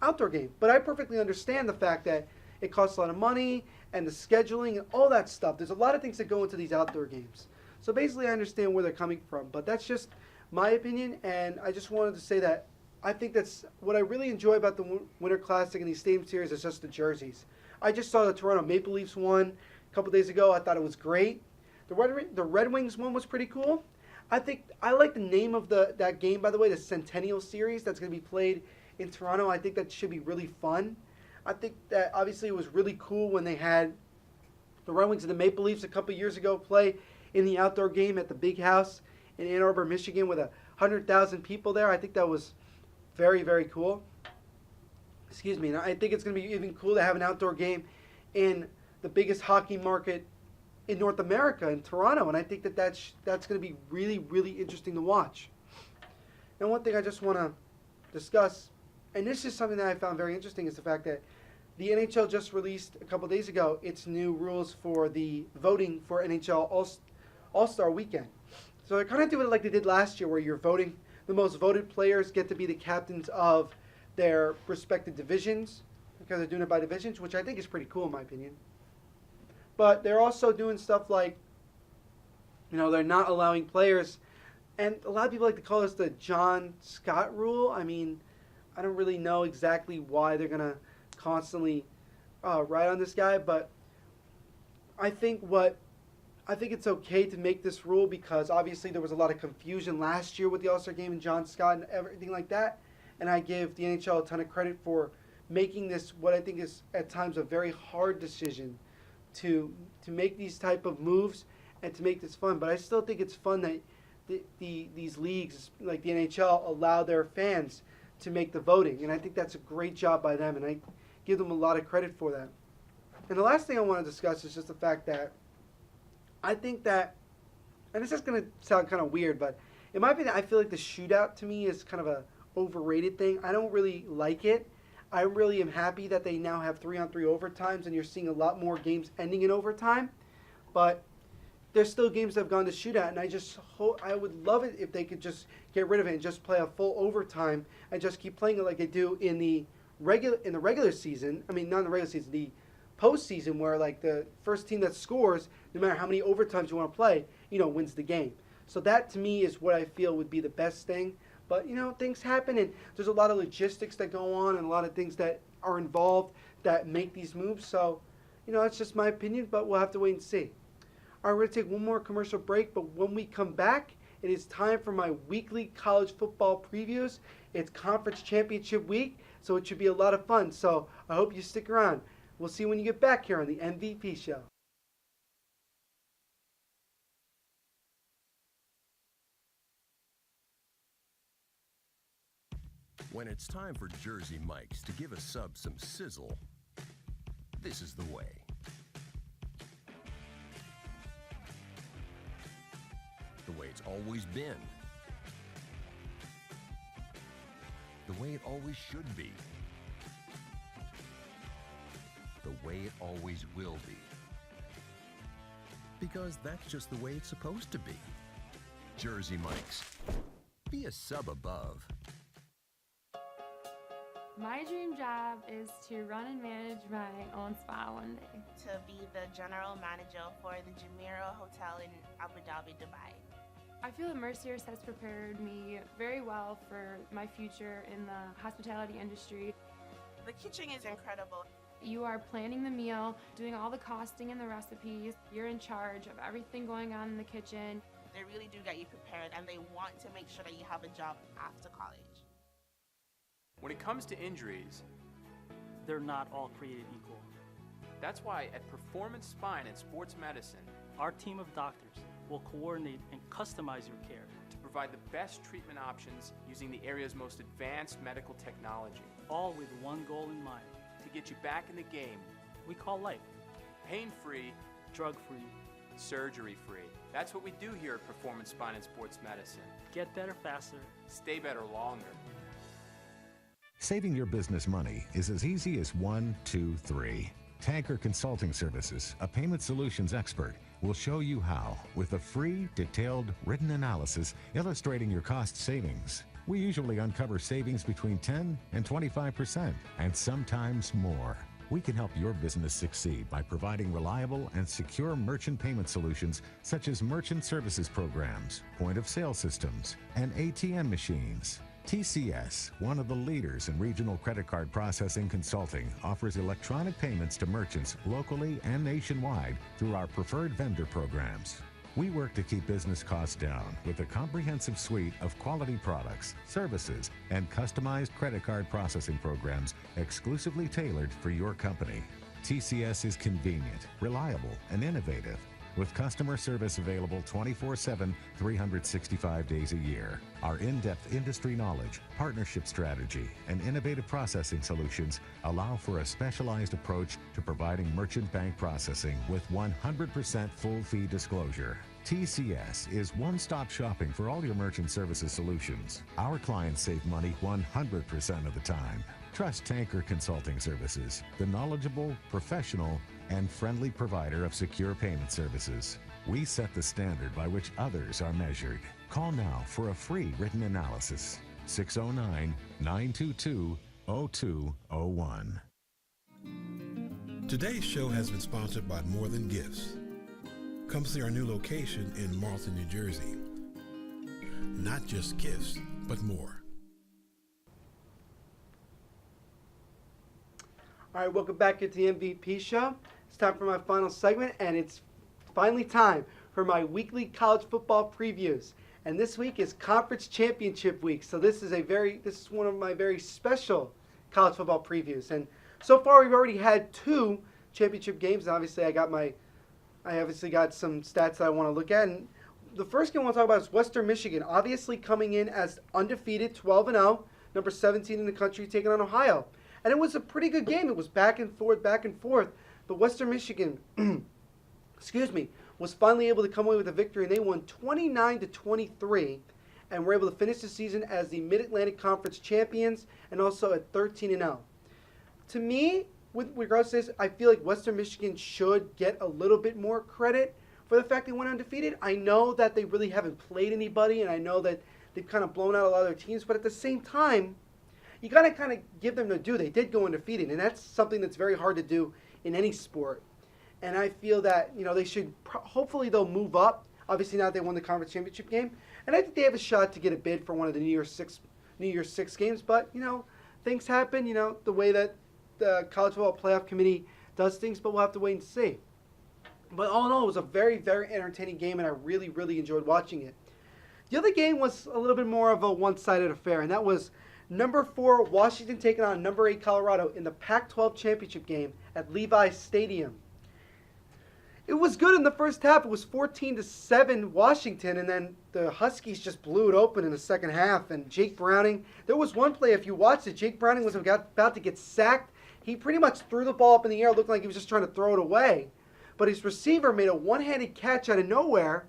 outdoor game. But I perfectly understand the fact that it costs a lot of money and the scheduling and all that stuff. There's a lot of things that go into these outdoor games. So basically I understand where they're coming from. But that's just my opinion, and I just wanted to say that I think that's what I really enjoy about the Winter Classic and these Stadium Series is just the jerseys. I just saw the Toronto Maple Leafs one a couple days ago. I thought it was great. The Red Wings one was pretty cool. I like the name of that game, by the way, the Centennial Series that's going to be played in Toronto. I think that should be really fun. I think that obviously it was really cool when they had the Red Wings and the Maple Leafs a couple years ago play in the outdoor game at the Big House in Ann Arbor, Michigan with 100,000 people there. I think that was very, very cool. Excuse me. And I think it's going to be even cool to have an outdoor game in the biggest hockey market in North America, in Toronto, and I think that's going to be really, really interesting to watch. And one thing I just want to discuss, and this is something that I found very interesting, is the fact that the NHL just released a couple days ago its new rules for the voting for NHL All-Star Weekend. So they're kind of doing it like they did last year, where you're voting, the most voted players get to be the captains of their respective divisions, because they're doing it by divisions, which I think is pretty cool in my opinion. But they're also doing stuff like, they're not allowing players, and a lot of people like to call this the John Scott rule. I mean, I don't really know exactly why they're going to constantly ride on this guy, but I think it's okay to make this rule because obviously there was a lot of confusion last year with the All-Star Game and John Scott and everything like that, and I give the NHL a ton of credit for making this what I think is at times a very hard decision to make these type of moves and to make this fun. But I still think it's fun that these leagues like the NHL allow their fans to make the voting, and I think that's a great job by them, and I give them a lot of credit for that. And the last thing I want to discuss is just the fact that I think that, and this is going to sound kind of weird, but in my opinion, I feel like the shootout to me is kind of a overrated thing. I don't really like it. I really am happy that they now have 3-on-3 overtimes, and you're seeing a lot more games ending in overtime. But there's still games that have gone to shootout, and I would love it if they could just get rid of it and just play a full overtime and just keep playing it like they do in the regular season. I mean, not in the regular season, the postseason, where like the first team that scores, no matter how many overtimes you want to play, wins the game. So that to me is what I feel would be the best thing. But, things happen, and there's a lot of logistics that go on and a lot of things that are involved that make these moves. So, that's just my opinion, but we'll have to wait and see. All right, we're going to take one more commercial break, but when we come back, it is time for my weekly college football previews. It's conference championship week, so it should be a lot of fun. So I hope you stick around. We'll see you when you get back here on the NVP Show. When it's time for Jersey Mike's to give a sub some sizzle, this is the way. The way it's always been. The way it always should be. The way it always will be. Because that's just the way it's supposed to be. Jersey Mike's. Be a sub above. My dream job is to run and manage my own spa one day. To be the general manager for the Jumeirah Hotel in Abu Dhabi, Dubai. I feel that Mercier's has prepared me very well for my future in the hospitality industry. The kitchen is incredible. You are planning the meal, doing all the costing and the recipes. You're in charge of everything going on in the kitchen. They really do get you prepared, and they want to make sure that you have a job after college. When it comes to injuries, They're not all created equal. That's why at Performance Spine and Sports Medicine, our team of doctors will coordinate and customize your care to provide the best treatment options using the area's most advanced medical technology, all with one goal in mind. to get you back in the game, We call life pain-free, drug-free. surgery-free. That's what we do here at Performance Spine and Sports Medicine. Get better faster. Stay better longer. Saving your business money is as easy as 1, 2, 3. Tanker Consulting Services, a payment solutions expert, will show you how with a free, detailed, written analysis illustrating your cost savings. We usually uncover savings between 10 and 25%, and sometimes more. We can help your business succeed by providing reliable and secure merchant payment solutions such as merchant services programs, point-of-sale systems, and ATM machines. TCS, one of the leaders in regional credit card processing consulting, offers electronic payments to merchants locally and nationwide through our preferred vendor programs. We work to keep business costs down with a comprehensive suite of quality products, services, and customized credit card processing programs exclusively tailored for your company. TCS is convenient, reliable, and innovative, with customer service available 24/7, 365 days a year. Our in-depth industry knowledge, partnership strategy, and innovative processing solutions allow for a specialized approach to providing merchant bank processing with 100% full fee disclosure. TCS is one-stop shopping for all your merchant services solutions. Our clients save money 100% of the time. Trust Tanker Consulting Services, the knowledgeable, professional, and friendly provider of secure payment services. We set the standard by which others are measured. Call now for a free written analysis. 609-922-0201. Today's show has been sponsored by More Than Gifts. Come see our new location in Marlton, New Jersey. Not just gifts, but more. All right, welcome back into the MVP Show. It's time for my final segment, and it's finally time for my weekly college football previews. And this week is Conference Championship Week, so this is one of my very special college football previews. And so far, we've already had 2 championship games. And obviously, I obviously got some stats that I want to look at. And the first game I want to talk about is Western Michigan, obviously coming in as undefeated, 12-0, number 17 in the country, taking on Ohio. And it was a pretty good game. It was back and forth. But Western Michigan, was finally able to come away with a victory, and they won 29-23, and were able to finish the season as the Mid-Atlantic Conference champions, and also at 13-0. To me, with regards to this, I feel like Western Michigan should get a little bit more credit for the fact they went undefeated. I know that they really haven't played anybody, and I know that they've kind of blown out a lot of their teams, but at the same time, you got to kind of give them their due. They did go undefeated, and that's something that's very hard to do in any sport. And I feel that, they should, hopefully they'll move up. Obviously now they won the conference championship game. And I think they have a shot to get a bid for one of the New Year's Six games. But, things happen, the way that the College Football Playoff Committee does things, but we'll have to wait and see. But all in all, it was a very, very entertaining game, and I really, really enjoyed watching it. The other game was a little bit more of a one-sided affair, and that was number 4 Washington taking on number 8 Colorado in the Pac-12 championship game at Levi's Stadium. It was good in the first half. It was 14-7 Washington, and then the Huskies just blew it open in the second half. And Jake Browning, there was one play, if you watched it, Jake Browning was about to get sacked. He pretty much threw the ball up in the air, looked like he was just trying to throw it away. But his receiver made a one-handed catch out of nowhere,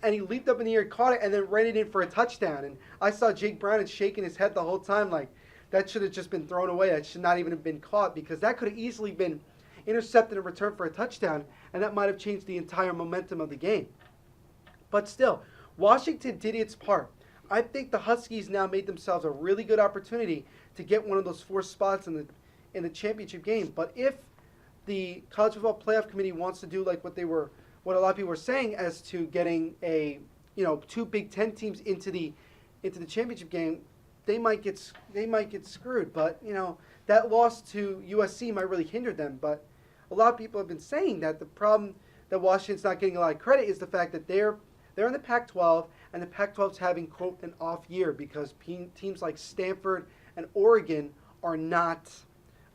and he leaped up in the air, caught it, and then ran it in for a touchdown. And I saw Jake Browning shaking his head the whole time like, that should have just been thrown away. That should not even have been caught, because that could have easily been intercepted and returned for a touchdown, and that might have changed the entire momentum of the game. But still, Washington did its part. I think the Huskies now made themselves a really good opportunity to get one of those 4 spots in the championship game. But if the College Football Playoff Committee wants to do like what a lot of people were saying as to getting 2 Big Ten teams into the championship game, they might get screwed. But that loss to USC might really hinder them. But a lot of people have been saying that the problem that Washington's not getting a lot of credit is the fact that they're in the Pac-12, and the Pac-12's having, quote, an off year because teams like Stanford and Oregon are not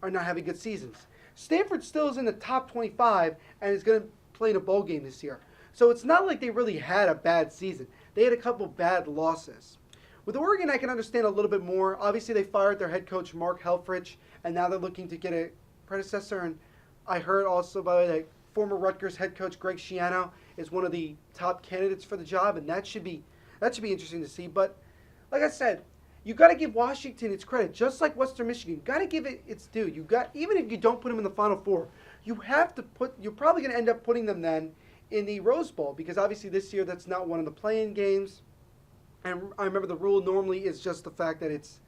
having good seasons. Stanford still is in the top 25 and is going to play in a bowl game this year. So it's not like they really had a bad season. They had a couple bad losses. With Oregon, I can understand a little bit more. Obviously, they fired their head coach, Mark Helfrich, and now they're looking to get a predecessor. And I heard also, by the way, that former Rutgers head coach Greg Schiano is one of the top candidates for the job, and that should be interesting to see. But like I said, you got to give Washington its credit, just like Western Michigan. You got to give it its due. Even if you don't put them in the Final Four, you have to put. You're probably going to end up putting them then in the Rose Bowl, because obviously this year that's not one of the play-in games. And I remember the rule normally is just the fact that it's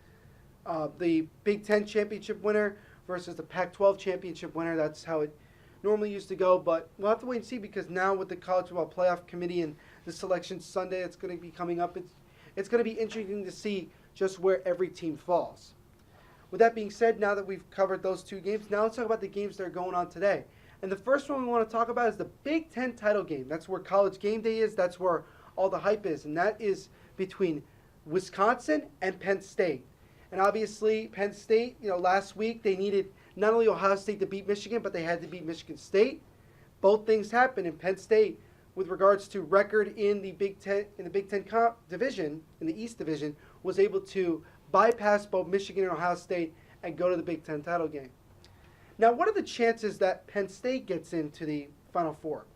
the Big Ten championship winner versus the Pac-12 championship winner. That's how it normally used to go. But we'll have to wait and see, because now with the College Football Playoff Committee and the selection Sunday that's going to be coming up, it's going to be interesting to see just where every team falls. With that being said, now that we've covered those two games, now let's talk about the games that are going on today. And the first one we want to talk about is the Big Ten title game. That's where College Game Day is. That's where all the hype is. And that is between Wisconsin and Penn State. And obviously, Penn State, last week they needed not only Ohio State to beat Michigan, but they had to beat Michigan State. Both things happened, and Penn State, with regards to record in the Big Ten division, in the East Division, was able to bypass both Michigan and Ohio State and go to the Big Ten title game. Now, what are the chances that Penn State gets into the Final Four?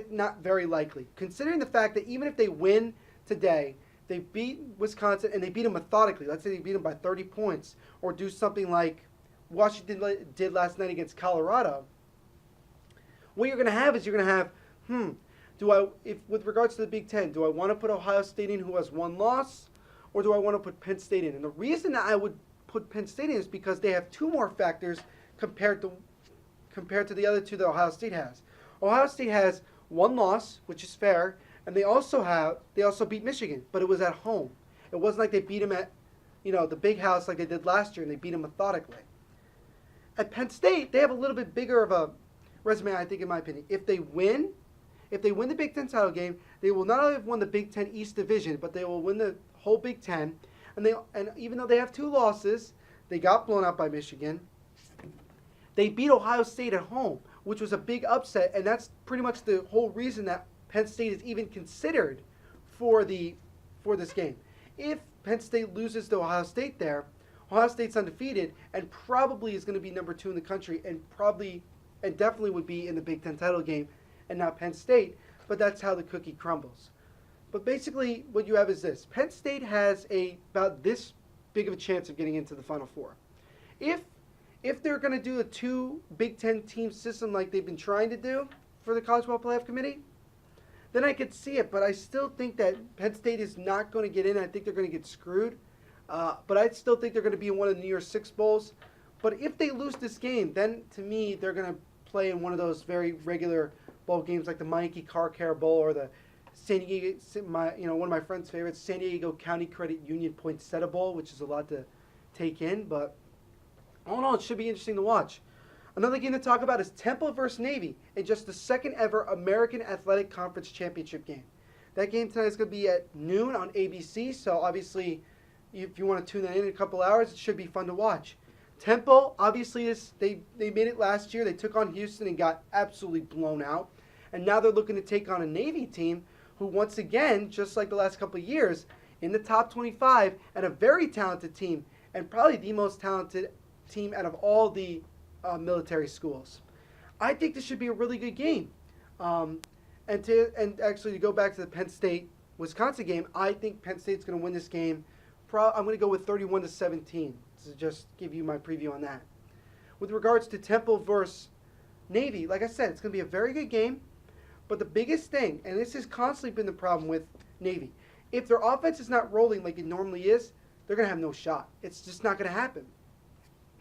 Not very likely, considering the fact that even if they win today, they beat Wisconsin and they beat them methodically. Let's say they beat them by 30 points, or do something like Washington did last night against Colorado. What you're going to have is with regards to the Big Ten, do I want to put Ohio State in, who has one loss, or do I want to put Penn State in? And the reason that I would put Penn State in is because they have two more factors compared to the other two that Ohio State has. Ohio State has one loss, which is fair, and they also beat Michigan, but it was at home. It wasn't like they beat them at the big house like they did last year, and they beat them methodically. At Penn State, they have a little bit bigger of a resume, I think, in my opinion. If they win the Big Ten title game, they will not only have won the Big Ten East Division, but they will win the whole Big Ten. And even though they have two losses, they got blown out by Michigan. They beat Ohio State at home, which was a big upset, and that's pretty much the whole reason that Penn State is even considered for this game. If Penn State loses to Ohio State there, Ohio State's undefeated and probably is going to be number 2 in the country, and definitely would be in the Big Ten title game, and not Penn State. But that's how the cookie crumbles. But basically, what you have is this: Penn State has about this big of a chance of getting into the Final Four. If they're going to do a 2 Big Ten team system like they've been trying to do for the College Football Playoff Committee, then I could see it. But I still think that Penn State is not going to get in. I think they're going to get screwed. But I still think they're going to be in one of the New Year's Six Bowls. But if they lose this game, then to me, they're going to play in one of those very regular bowl games like the Meineke Car Care Bowl, or the San Diego, one of my friend's favorites, San Diego County Credit Union Poinsettia Bowl, which is a lot to take in. But all in all, it should be interesting to watch. Another game to talk about is Temple versus Navy in just the second ever American Athletic Conference Championship game. That game tonight is going to be at noon on ABC, so obviously if you want to tune that in a couple hours, it should be fun to watch. Temple, obviously, they made it last year. They took on Houston and got absolutely blown out. And now they're looking to take on a Navy team who, once again, just like the last couple of years, in the top 25, and a very talented team, and probably the most talented team out of all the military schools. I think this should be a really good game. And actually, to go back to the Penn State-Wisconsin game, I think Penn State's going to win this game. I'm going to go with 31-17 to just give you my preview on that. With regards to Temple versus Navy, like I said, it's going to be a very good game. But the biggest thing, and this has constantly been the problem with Navy, if their offense is not rolling like it normally is, they're going to have no shot. It's just not going to happen.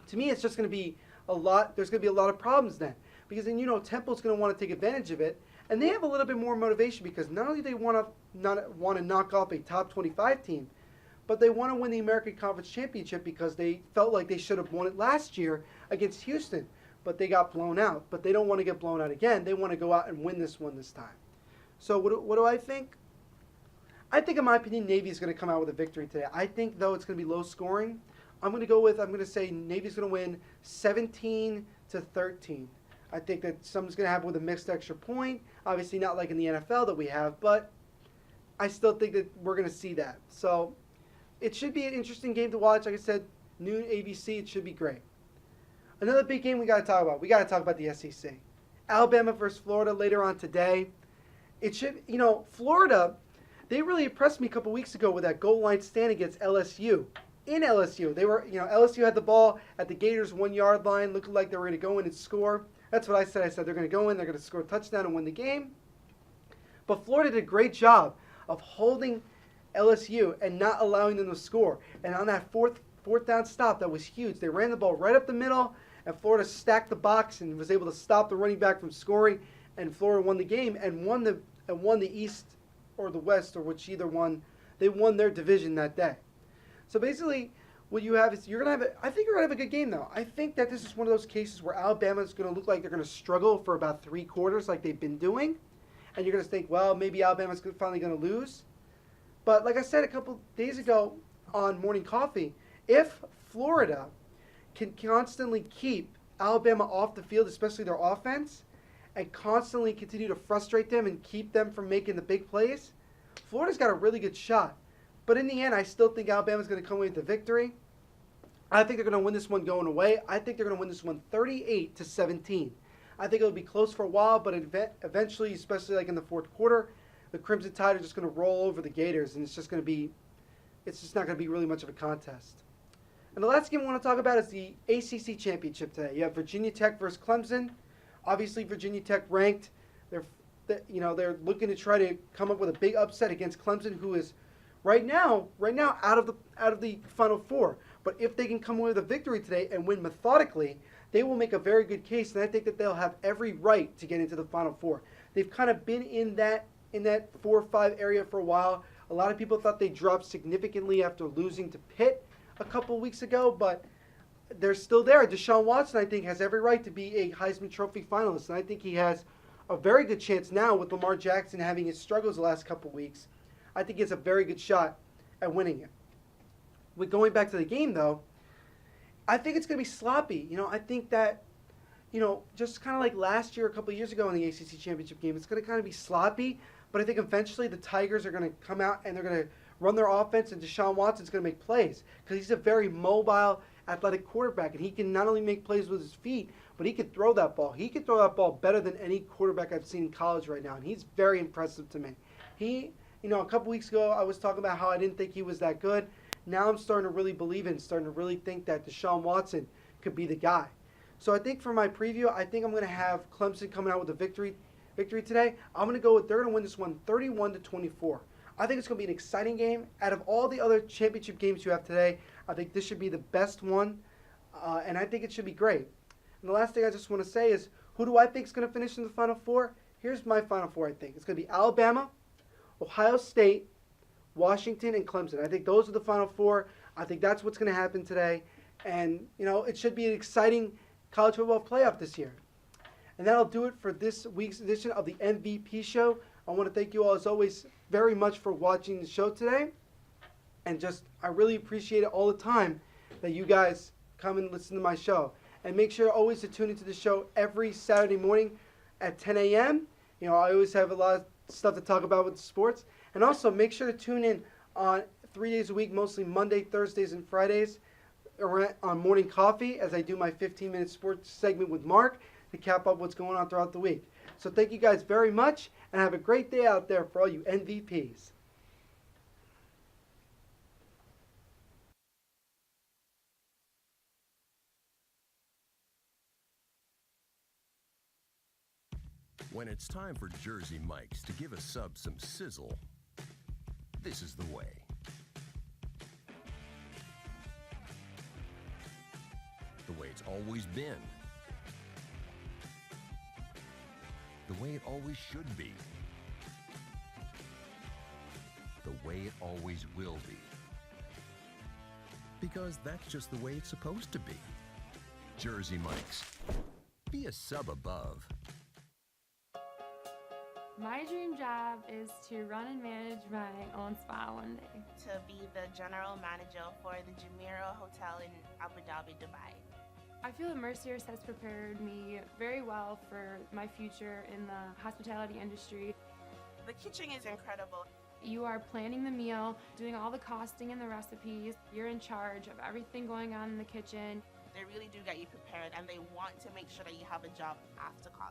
To me, it's just going to be there's going to be a lot of problems then. Because then, Temple's going to want to take advantage of it. And they have a little bit more motivation, because not only do they want to knock off a top 25 team, but they want to win the American Conference Championship, because they felt like they should have won it last year against Houston. But they got blown out. But they don't want to get blown out again. They want to go out and win this one this time. So what do I think? I think, in my opinion, Navy is going to come out with a victory today. I think, though, it's going to be low scoring. I'm going to say Navy's going to win 17-13. I think that something's going to happen with a mixed extra point. Obviously not like in the NFL that we have, but I still think that we're going to see that. So it should be an interesting game to watch. Like I said, noon ABC, it should be great. Another big game we got to talk about. We got to talk about the SEC. Alabama versus Florida later on today. It should, Florida, they really impressed me a couple weeks ago with that goal line stand against LSU. In LSU, they were, LSU had the ball at the Gators 1 yard line, looking like they were going to go in and score. That's what I said. I said they're going to go in, they're going to score a touchdown and win the game. But Florida did a great job of holding LSU and not allowing them to score. And on that fourth down stop, that was huge. They ran the ball right up the middle, and Florida stacked the box and was able to stop the running back from scoring. And Florida won the game and won the East or the West, or which either one. They won their division that day. So basically, what you have is I think you're going to have a good game, though. I think that this is one of those cases where Alabama is going to look like they're going to struggle for about 3 quarters like they've been doing. And you're going to think, well, maybe Alabama's finally going to lose. But like I said a couple days ago on Morning Coffee, if Florida can constantly keep Alabama off the field, especially their offense, and constantly continue to frustrate them and keep them from making the big plays, Florida's got a really good shot. But in the end, I still think Alabama's going to come away with the victory. I think they're going to win this one going away. I think they're going to win this one 38-17. I think it'll be close for a while, but eventually, especially like in the fourth quarter, the Crimson Tide are just going to roll over the Gators, and it's just not going to be really much of a contest. And the last game I want to talk about is the ACC Championship today. You have Virginia Tech versus Clemson. Obviously, Virginia Tech ranked. They're looking to try to come up with a big upset against Clemson, who is right now out of the Final Four. But if they can come away with a victory today and win methodically, they will make a very good case, and I think that they'll have every right to get into the Final Four. They've kind of been in that 4 or 5 area for a while. A lot of people thought they dropped significantly after losing to Pitt a couple weeks ago, but they're still there. Deshaun Watson, I think, has every right to be a Heisman Trophy finalist, and I think he has a very good chance now with Lamar Jackson having his struggles the last couple weeks. I think he has a very good shot at winning it. With going back to the game, though, I think it's going to be sloppy. I think that, just kind of like last year, a couple of years ago in the ACC Championship game, it's going to kind of be sloppy. But I think eventually the Tigers are going to come out and they're going to run their offense, and Deshaun Watson's going to make plays because he's a very mobile, athletic quarterback, and he can not only make plays with his feet, but he can throw that ball. He can throw that ball better than any quarterback I've seen in college right now, and he's very impressive to me. A couple weeks ago, I was talking about how I didn't think he was that good. Now I'm starting to really believe in, starting to really think that Deshaun Watson could be the guy. So I think for my preview, I think I'm going to have Clemson coming out with a victory today. I'm going to go with they're going to win this one 31-24. I think it's going to be an exciting game. Out of all the other championship games you have today, I think this should be the best one, and I think it should be great. And the last thing I just want to say is, who do I think is going to finish in the Final Four? Here's my Final Four, I think. It's going to be Alabama, Ohio State, Washington, and Clemson. I think those are the Final Four. I think that's what's going to happen today. And, it should be an exciting college football playoff this year. And that'll do it for this week's edition of the NVP Show. I want to thank you all, as always, very much for watching the show today. And I really appreciate it all the time that you guys come and listen to my show. And make sure always to tune into the show every Saturday morning at 10 a.m. I always have a lot of stuff to talk about with sports. And also make sure to tune in on 3 days a week, mostly Monday, Thursdays, and Fridays on Morning Coffee, as I do my 15-minute sports segment with Mark to cap up what's going on throughout the week. So thank you guys very much, and have a great day out there for all you NVPs. When it's time for Jersey Mike's to give a sub some sizzle, this is the way. The way it's always been. The way it always should be. The way it always will be. Because that's just the way it's supposed to be. Jersey Mike's. Be a sub above. My dream job is to run and manage my own spa one day. To be the general manager for the Jumeirah Hotel in Abu Dhabi, Dubai. I feel that Merciers has prepared me very well for my future in the hospitality industry. The kitchen is incredible. You are planning the meal, doing all the costing and the recipes. You're in charge of everything going on in the kitchen. They really do get you prepared, and they want to make sure that you have a job after college.